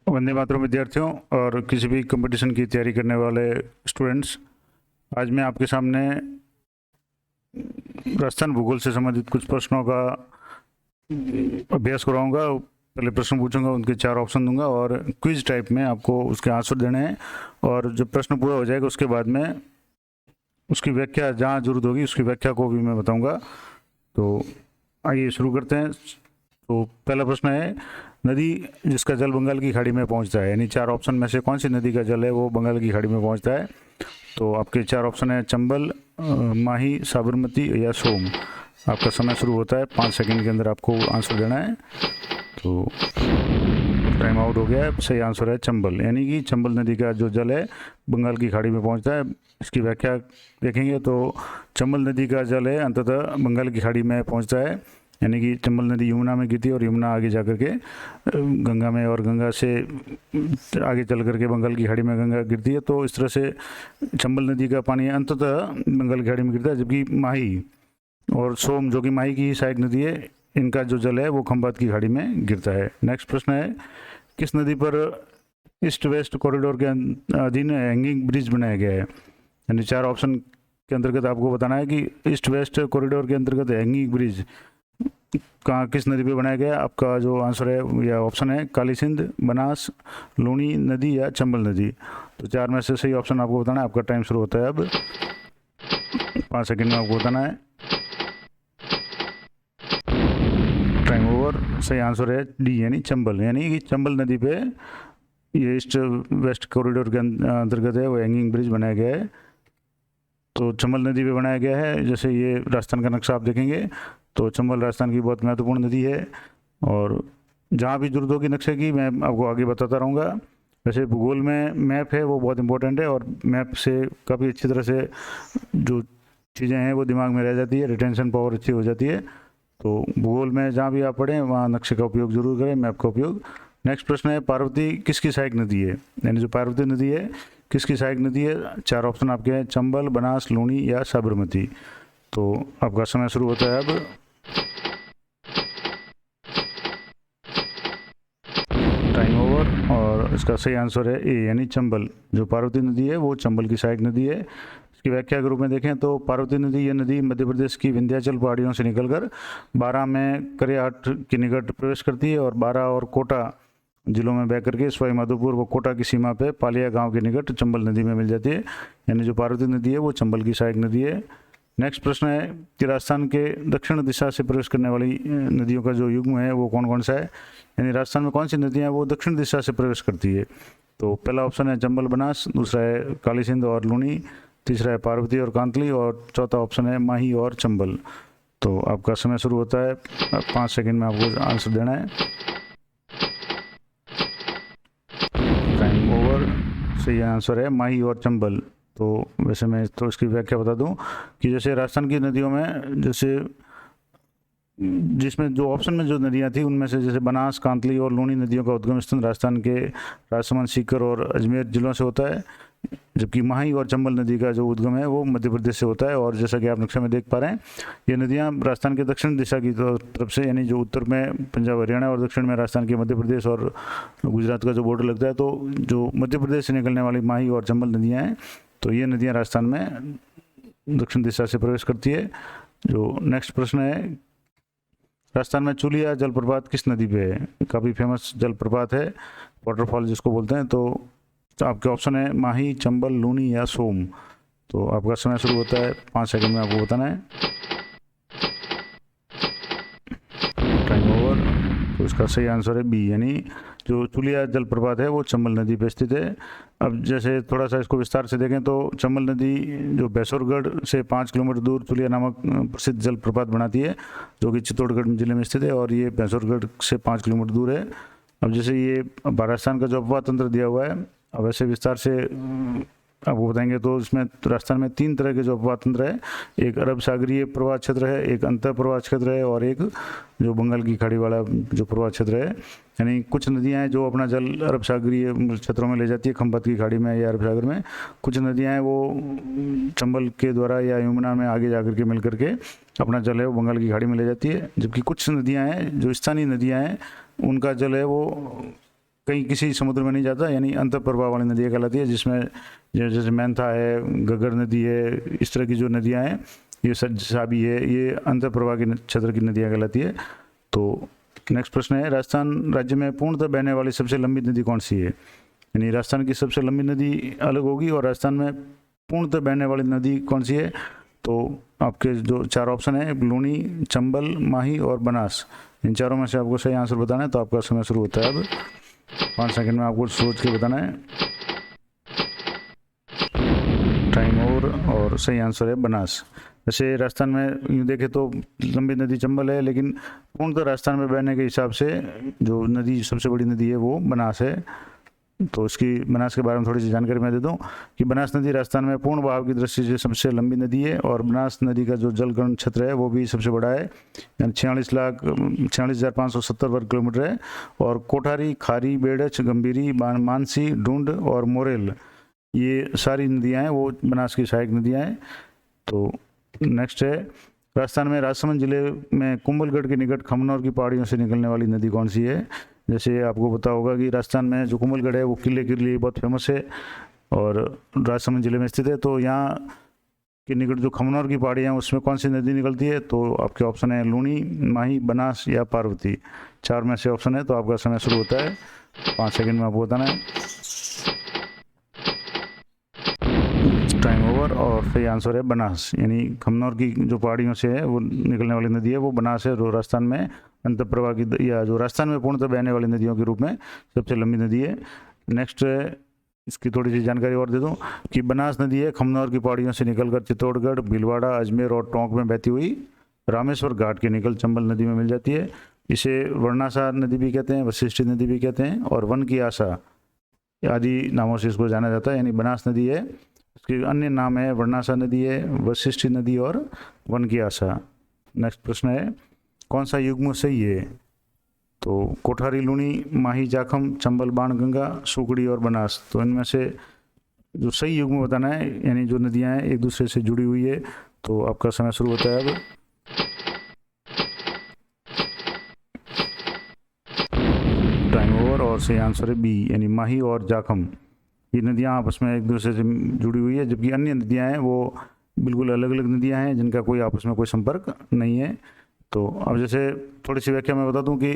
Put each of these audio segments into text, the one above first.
वंदे मातरम विद्यार्थियों और किसी भी कंपटीशन की तैयारी करने वाले स्टूडेंट्स, आज मैं आपके सामने राजस्थान भूगोल से संबंधित कुछ प्रश्नों का अभ्यास कराऊंगा। पहले प्रश्न पूछूंगा, उनके 4 ऑप्शन दूंगा और क्विज टाइप में आपको उसके आंसर देने हैं। और जब प्रश्न पूरा हो जाएगा उसके बाद में उसकी व्याख्या जहाँ जरूरत होगी उसकी व्याख्या को भी मैं बताऊंगा। तो आइए शुरू करते हैं। तो पहला प्रश्न है, नदी जिसका जल बंगाल की खाड़ी में पहुंचता है, यानी 4 ऑप्शन में से कौन सी नदी का जल है वो बंगाल की खाड़ी में पहुंचता है? तो आपके 4 ऑप्शन है चंबल, माही, साबरमती या सोम। आपका समय शुरू होता है, 5 सेकंड के अंदर आपको आंसर देना है। तो टाइम आउट हो गया है। सही आंसर है चंबल, यानी कि चंबल नदी का जो जल है बंगाल की खाड़ी में पहुंचता है। इसकी व्याख्या देखेंगे तो चंबल नदी का जल है अंततः बंगाल की खाड़ी में पहुंचता है, यानी कि चंबल नदी यमुना में गिरती है और यमुना आगे जा करके गंगा में, और गंगा से आगे चल करके बंगाल की खाड़ी में गंगा गिरती है। तो इस तरह से चंबल नदी का पानी अंततः बंगाल की खाड़ी में गिरता है। जबकि माही और सोम, जो कि माही की ही सहायक नदी है, इनका जो जल है वो खंभात की खाड़ी में गिरता है। नेक्स्ट प्रश्न है, किस नदी पर ईस्ट वेस्ट कॉरिडोर के अधीन हैंगिंग ब्रिज बनाया गया है? यानी 4 ऑप्शन के अंतर्गत आपको बताना है कि ईस्ट वेस्ट कॉरिडोर के अंतर्गत हैंगिंग ब्रिज कहाँ, किस नदी पे बनाया गया? आपका जो आंसर है या ऑप्शन है काली सिंध, बनास, लूनी नदी या चंबल नदी। तो 4 में से सही ऑप्शन आपको बताना है। आपका टाइम शुरू होता है अब, 5 सेकंड में आपको बताना है। Time over. सही आंसर है डी, यानी चंबल, यानी कि चंबल नदी पे ये ईस्ट वेस्ट कॉरिडोर के अंतर्गत है वो हैंगिंग ब्रिज बनाया गया है। तो चंबल नदी पे बनाया गया है। जैसे ये राजस्थान का नक्शा आप देखेंगे तो चंबल राजस्थान की बहुत महत्वपूर्ण नदी है, और जहाँ भी जरूरत होगी नक्शे की मैं आपको आगे बताता रहूँगा। वैसे भूगोल में मैप है वो बहुत इंपॉर्टेंट है, और मैप से काफ़ी अच्छी तरह से जो चीज़ें हैं वो दिमाग में रह जाती है, रिटेंशन पावर अच्छी हो जाती है। तो भूगोल में जहाँ भी आप पढ़ें वहाँ नक्शे का उपयोग जरूर करें, मैप का उपयोग। नेक्स्ट प्रश्न है, पार्वती किसकी सहायक नदी है? यानी जो पार्वती नदी है किसकी सहायक नदी है? 4 ऑप्शन आपके हैं चंबल, बनास, लूनी या साबरमती। तो आपका समय शुरू होता है अब। Time over. और इसका सही आंसर है ए, यानी चंबल। जो पार्वती नदी है वो चंबल की सहायक नदी है। इसकी व्याख्या के रूप में देखें तो पार्वती नदी, यह नदी मध्य प्रदेश की विंध्याचल पहाड़ियों से निकलकर 12 में करेहाट के निकट प्रवेश करती है और 12 और कोटा जिलों में बह करके सवाई माधोपुर व कोटा की सीमा पे पालिया गांव के निकट चंबल नदी में मिल जाती है। यानी जो पार्वती नदी है वो चंबल की सहायक नदी है। नेक्स्ट प्रश्न है कि राजस्थान के दक्षिण दिशा से प्रवेश करने वाली नदियों का जो युग्म है वो कौन कौन सा है? यानी राजस्थान में कौन सी नदियाँ वो दक्षिण दिशा से प्रवेश करती है? तो पहला ऑप्शन है चंबल बनास, दूसरा है काली सिंध और लूनी, तीसरा है पार्वती और कांतली, और चौथा ऑप्शन है माही और चंबल। तो आपका समय शुरू होता है, 5 सेकंड में आपको आंसर देना है। Time over. सही आंसर है माही और चंबल। तो वैसे मैं तो इसकी व्याख्या बता दूं कि जैसे राजस्थान की नदियों में, जैसे जिसमें जो ऑप्शन में जो नदियां थी उनमें से जैसे बनास, कांतली और लूनी नदियों का उद्गम स्थल राजस्थान के राजसमंद, सीकर और अजमेर जिलों से होता है। जबकि माही और चंबल नदी का जो उद्गम है वो मध्य प्रदेश से होता है। और जैसा कि आप नक्शे में देख पा रहे हैं, ये नदियाँ राजस्थान के दक्षिण दिशा की तरफ से, यानी जो उत्तर में पंजाब हरियाणा और दक्षिण में राजस्थान के मध्य प्रदेश और गुजरात का जो बॉर्डर लगता है, तो जो मध्य प्रदेश से निकलने वाली माही और चंबल नदियाँ हैं, तो ये नदियाँ राजस्थान में दक्षिण दिशा से प्रवेश करती है। जो नेक्स्ट प्रश्न है, राजस्थान में चुलिया जलप्रपात किस नदी पे है? काफ़ी फेमस जलप्रपात है, वाटरफॉल जिसको बोलते हैं। तो आपके ऑप्शन है माही, चंबल, लूनी या सोम। तो आपका समय शुरू होता है, 5 सेकंड में आपको बताना है। Time over. तो इसका सही आंसर है बी, यानी जो चुलिया जलप्रपात है वो चंबल नदी पे स्थित है। अब जैसे थोड़ा सा इसको विस्तार से देखें तो चंबल नदी जो बैसोरगढ़ से 5 किलोमीटर दूर चुलिया नामक प्रसिद्ध जलप्रपात बनाती है, जो कि चित्तौड़गढ़ जिले में स्थित है, और ये बैसोरगढ़ से 5 किलोमीटर दूर है। अब जैसे ये राजस्थान का जो अपवाह तंत्र दिया हुआ है, अब ऐसे विस्तार से आपको बताएंगे तो इसमें राजस्थान में 3 तरह के जो अपवाह तंत्र है, एक अरब सागरीय प्रवाह क्षेत्र है, एक अंतर प्रवाह क्षेत्र है, और एक जो बंगाल की खाड़ी वाला जो प्रवाह क्षेत्र है। यानी कुछ नदियां हैं जो अपना जल अरब सागरीय क्षेत्रों में ले जाती है, खंभात की खाड़ी में या अरब सागर में। कुछ नदियां हैं वो चंबल के द्वारा या यमुना में आगे जाकर के मिल करके अपना जल है वो बंगाल की खाड़ी में ले जाती है। जबकि कुछ नदियां हैं जो स्थानीय नदियां हैं, उनका जल है वो कहीं किसी समुद्र में नहीं जाता, यानी अंतर प्रवाह वाली नदियाँ कहलाती है, जिसमें जैसे मैंथा है, घग्गर नदी है, इस तरह की जो नदियाँ हैं, ये साबी है, ये अंतर प्रवाह के क्षेत्र की नदियाँ कहलाती है। तो नेक्स्ट प्रश्न है, राजस्थान राज्य में पूर्णतः बहने वाली सबसे लंबी नदी कौन सी है? यानी राजस्थान की सबसे लंबी नदी अलग होगी और राजस्थान में पूर्णतः बहने वाली नदी कौन सी है? तो आपके जो 4 ऑप्शन है, लूनी, चंबल, माही और बनास, इन चारों में से आपको सही आंसर बताना है। तो आपका समय शुरू होता है अब। 5 सेकंड में आपको सोच के बताना है। Time over. और सही आंसर है बनास। वैसे राजस्थान में यूँ देखें तो लंबी नदी चंबल है, लेकिन पूर्णतः राजस्थान में बहने के हिसाब से जो नदी सबसे बड़ी नदी है वो बनास है। तो इसकी बनास के बारे में थोड़ी सी जानकारी मैं दे दूं कि बनास नदी राजस्थान में पूर्ण बहाव की दृष्टि से सबसे लंबी नदी है और बनास नदी का जो जलग्रहण क्षेत्र है वो भी सबसे बड़ा है, यानी 46,46,570 वर्ग किलोमीटर है। और कोठारी, खारी, बेड़च, गंभीरी, मानसी, ढूंढ और मोरेल, ये सारी नदियाँ हैं वो बनास की सहायक नदियाँ हैं। तो नेक्स्ट है, राजस्थान में राजसमंद जिले में कुंभलगढ़ के निकट खमनौर की पहाड़ियों से निकलने वाली नदी कौन सी है? जैसे आपको पता होगा कि राजस्थान में जो कुंभलगढ़ है वो किले के लिए बहुत फेमस है और राजसमंद जिले में स्थित है। तो यहाँ के निकट जो खमनौर की पहाड़ियाँ हैं उसमें कौन सी नदी निकलती है? तो आपके ऑप्शन है लूनी, माही, बनास या पार्वती। 4 में से ऑप्शन है। तो आपका समय शुरू होता है। 5 सेकंड में आपको बताना है। Time over. और सही आंसर है बनास, यानी खमनौर की जो पहाड़ियों से है वो निकलने वाली नदी है वो बनास है, जो राजस्थान में अंतर प्रवाह की या जो राजस्थान में पूर्णतः बहने वाली नदियों के रूप में सबसे लंबी नदी है। नेक्स्ट इसकी थोड़ी सी जानकारी और दे दूं कि बनास नदी है खमनौर की पहाड़ियों से निकलकर चित्तौड़गढ़, भीलवाड़ा, अजमेर और टोंक में बहती हुई रामेश्वर घाट के निकल चंबल नदी में मिल जाती है। इसे वर्णासा नदी भी कहते हैं, वशिष्ठी नदी भी कहते हैं और वन की आशा आदि नामों से इसको जाना जाता है। यानी बनास नदी है, इसके अन्य नाम है वर्णासा नदी है, वशिष्ठी नदी और वन की आशा। नेक्स्ट प्रश्न है, कौन सा युग्म सही है? तो कोठारी, लूनी, माही, जाखम, चंबल, बाणगंगा, सुकड़ी और बनास। तो इनमें से जो सही युग्म बताना है, यानी जो नदियां हैं एक दूसरे से जुड़ी हुई है। तो आपका समय शुरू होता है अब। Time over. और सही आंसर है बी, यानी माही और जाखम, ये नदियाँ आपस में एक दूसरे से जुड़ी हुई है, जबकि अन्य नदियाँ हैं वो बिल्कुल अलग अलग नदियाँ हैं जिनका कोई आपस में कोई संपर्क नहीं है। तो अब जैसे थोड़ी सी व्याख्या मैं बता दूं कि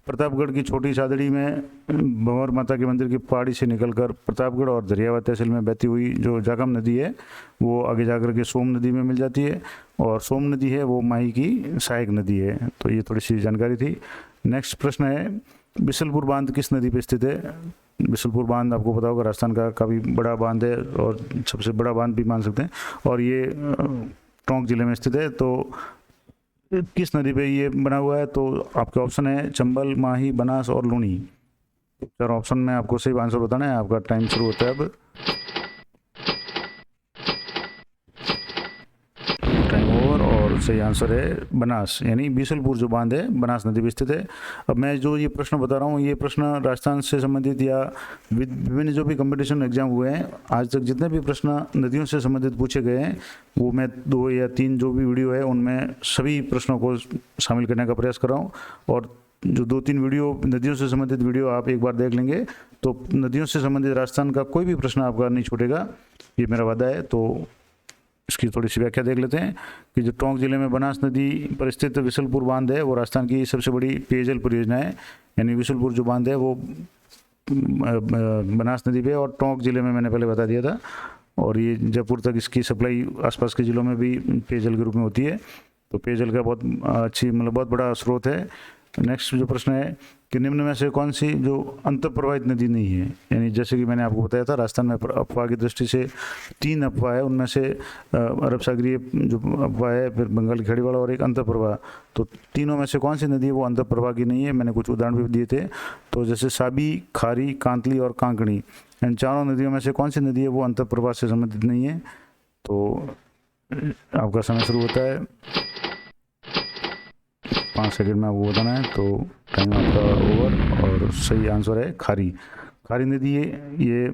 प्रतापगढ़ की छोटी सादड़ी में भंवर माता के मंदिर की पहाड़ी से निकलकर प्रतापगढ़ और दरियावा तहसील में बहती हुई जो जाखम नदी है वो आगे जाकर के सोम नदी में मिल जाती है और सोम नदी है वो माही की सहायक नदी है। तो ये थोड़ी सी जानकारी थी। नेक्स्ट प्रश्न है, बिशलपुर बांध किस नदी पर स्थित है? बिशलपुर बांध आपको पता होगा राजस्थान का काफ़ी बड़ा बांध है और सबसे बड़ा बांध भी मान सकते हैं और ये टोंक जिले में स्थित है। तो किस नदी पे ये बना हुआ है? तो आपके ऑप्शन है चंबल, माही, बनास और लूनी। 4 ऑप्शन में आपको सही आंसर बताना है। आपका टाइम शुरू होता है अब। Time over. और सही आंसर है बनास, यानी बिशलपुर जो बांध है बनास नदी पे स्थित है। अब मैं जो ये प्रश्न बता रहा हूँ ये प्रश्न राजस्थान से संबंधित या विभिन्न जो भी कंपटीशन एग्जाम हुए हैं आज तक जितने भी प्रश्न नदियों से संबंधित पूछे गए हैं वो मैं 2 या 3 जो भी वीडियो है उनमें सभी प्रश्नों को शामिल करने का प्रयास कर रहा हूँ। और जो 2-3 वीडियो नदियों से संबंधित वीडियो आप एक बार देख लेंगे तो नदियों से संबंधित राजस्थान का कोई भी प्रश्न आपका नहीं छूटेगा, ये मेरा वादा है। तो इसकी थोड़ी सी व्याख्या देख लेते हैं कि जो टोंक जिले में बनास नदी पर स्थित बिशलपुर बांध है वो राजस्थान की सबसे बड़ी पेयजल परियोजना है। यानी बिशलपुर जो बांध है वो बनास नदी पे और टोंक जिले में मैंने पहले बता दिया था और ये जयपुर तक इसकी सप्लाई आसपास के ज़िलों में भी पेयजल के रूप में होती है। तो पेयजल का बहुत अच्छी मतलब बहुत बड़ा स्रोत है। नेक्स्ट जो प्रश्न है कि निम्न में से कौन सी जो अंतर प्रवाहित नदी नहीं है? यानी जैसे कि मैंने आपको बताया था राजस्थान में अफवाह की दृष्टि से 3 अफवाह है, उनमें से अरब सागरीय जो अफवाह है, फिर बंगाल की खाड़ी वाला और एक अंतर प्रवाह। तो तीनों में से कौन सी नदी है वो अंतर प्रवाह की नहीं है? मैंने कुछ उदाहरण भी दिए थे। तो जैसे साबी, खारी, कांतली और कांकणी, इन चारों नदियों में से कौन सी नदी है वो अंतर प्रवाह से संबंधित नहीं है? तो आपका समय शुरू होता है। 5 सेकंड में आपको बताना है। तो टाइम आपका ओवर। और सही आंसर है खारी। खारी नदी ये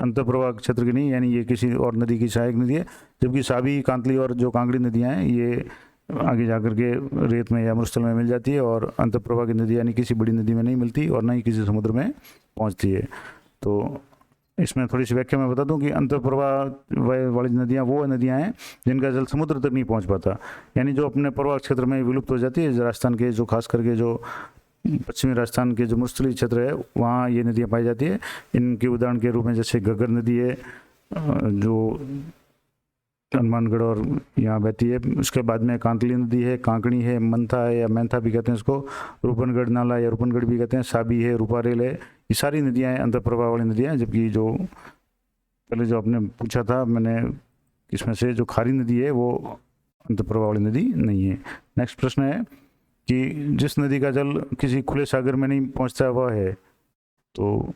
अंतर प्रवाह क्षेत्र की नहीं, यानी ये किसी और नदी की सहायक नदी है, जबकि साबी, कांतली और जो कांकड़ी नदियाँ हैं ये आगे जाकर के रेत में या मरुस्थल में मिल जाती है, और अंतःप्रवाह की नदी यानी किसी बड़ी नदी में नहीं मिलती और ना ही किसी समुद्र में पहुंचती है। तो इसमें थोड़ी सी व्याख्या मैं बता दूं कि अंतःप्रवाह वाली नदियाँ वो नदियाँ हैं जिनका जल समुद्र तक नहीं पहुंच पाता, यानी जो अपने प्रवाह क्षेत्र में विलुप्त हो जाती है। राजस्थान के जो खास करके जो पश्चिमी राजस्थान के जो मरुस्थलीय क्षेत्र है वहाँ ये नदियाँ पाई जाती है। इनके उदाहरण के रूप में जैसे घग्गर नदी है जो हनुमानगढ़ और यहाँ बहती है। उसके बाद में कांतली नदी है, कांकणी है, मंथा है या मैंथा भी कहते हैं इसको, रूपनगढ़ नाला या रूपनगढ़ भी कहते हैं, साबी है, रूपारेल है। ये सारी नदियाँ हैं अंतःप्रवाह वाली नदियाँ। जबकि जो पहले जो आपने पूछा था मैंने, इसमें से जो खारी नदी है वो अंतःप्रवाह वाली नदी नहीं है। नेक्स्ट प्रश्न है कि जिस नदी का जल किसी खुले सागर में नहीं पहुँचता वह है। तो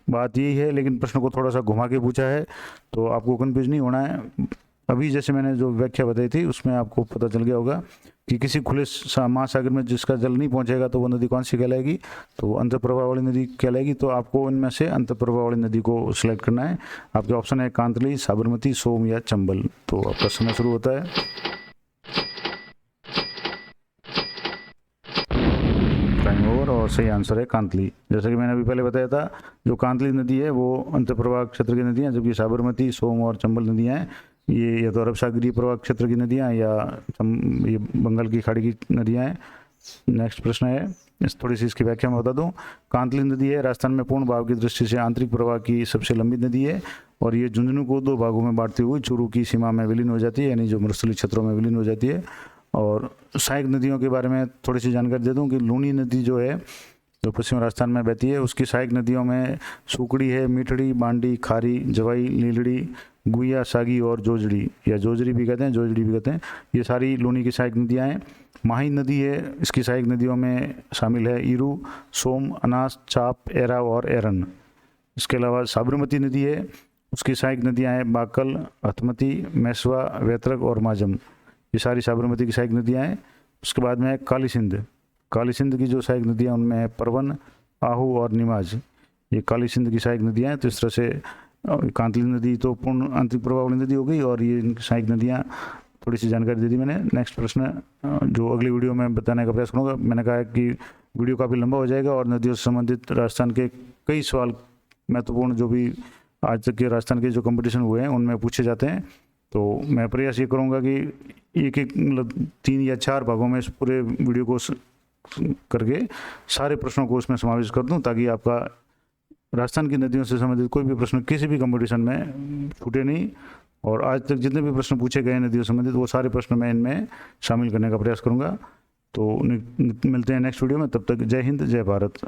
बात यही है, लेकिन प्रश्न को थोड़ा सा घुमा के पूछा है तो आपको कंफ्यूज नहीं होना है। अभी जैसे मैंने जो व्याख्या बताई थी उसमें आपको पता चल गया होगा कि किसी खुले महासागर में जिसका जल नहीं पहुंचेगा तो वो नदी कौन सी कहलाएगी, तो अंतःप्रवाह वाली नदी कहलाएगी। तो आपको इनमें से अंतःप्रवाह वाली नदी को सिलेक्ट करना है। आपके ऑप्शन है कांतली, साबरमती, सोम या चंबल। तो आपका समय शुरू होता है। टाइम ओवर, और सही आंसर है कांतली। जैसा कि मैंने अभी पहले बताया था, जो कांतली नदी है वो अंतःप्रवाह क्षेत्र की नदी है, जबकि साबरमती, सोम और चंबल नदियाँ हैं ये या तो अरब सागरीय प्रवाह क्षेत्र की नदियाँ या ये बंगाल की खाड़ी की नदियाँ हैं। नेक्स्ट प्रश्न है, थोड़ी सी इसकी व्याख्या मैं बता दूं। कांतली नदी है राजस्थान में पूर्ण भाव की दृष्टि से आंतरिक प्रवाह की सबसे लंबी नदी है, और ये झुंझुनू को दो भागों में बांटती हुई चूरू की सीमा में विलीन हो जाती है, यानी जो मरुस्थलीय क्षेत्रों में विलीन हो जाती है। और सहायक नदियों के बारे में थोड़ी सी जानकारी दे दूं कि लूनी नदी जो है जो पश्चिम राजस्थान में बहती है, उसकी सहायक नदियों में सुकड़ी है, मीठड़ी, बांडी, खारी, जवाई, लीलड़ी, गुइया, सागी और जोजड़ी या जोजड़ी भी कहते हैं, जोजड़ी भी कहते हैं। ये सारी लूनी की सहायक नदियाँ हैं। माही नदी है, इसकी सहायक नदियों में शामिल है ईरू, सोम, अनास, चाप, एरा और एरन। इसके अलावा साबरमती नदी है, उसकी सहायक नदियाँ हैं बाकल, हथमती, मैसवा, वेत्रक और माजम। ये सारी साबरमती की सहायक नदियाँ हैं। उसके बाद में है काली सिंध। काली सिंध की जो सहायक नदियाँ उनमें है परवन, आहू और निमाज। ये काली सिंध की सहायक नदियाँ हैं। तो इस तरह से कांतली नदी तो पूर्ण आंतरिक प्रवाह वाली नदी हो गई, और ये इनकी सहायक नदियाँ थोड़ी सी जानकारी दे दी मैंने। नेक्स्ट प्रश्न जो अगली वीडियो में बताने का प्रयास करूँगा। मैंने कहा कि वीडियो काफ़ी लंबा हो जाएगा और नदियों से संबंधित राजस्थान के कई सवाल महत्वपूर्ण जो भी आज तक के राजस्थान के जो कंपटीशन हुए हैं उनमें पूछे जाते हैं। तो मैं प्रयास ये करूँगा कि एक मतलब 3 या 4 भागों में इस पूरे वीडियो को करके सारे प्रश्नों को उसमें समावेश कर दूं, ताकि आपका राजस्थान की नदियों से संबंधित कोई भी प्रश्न किसी भी कंपटीशन में छूटे नहीं। और आज तक जितने भी प्रश्न पूछे गए नदियों से संबंधित वो सारे प्रश्न मैं इनमें शामिल करने का प्रयास करूंगा। तो मिलते हैं नेक्स्ट वीडियो में, तब तक जय हिंद, जय भारत।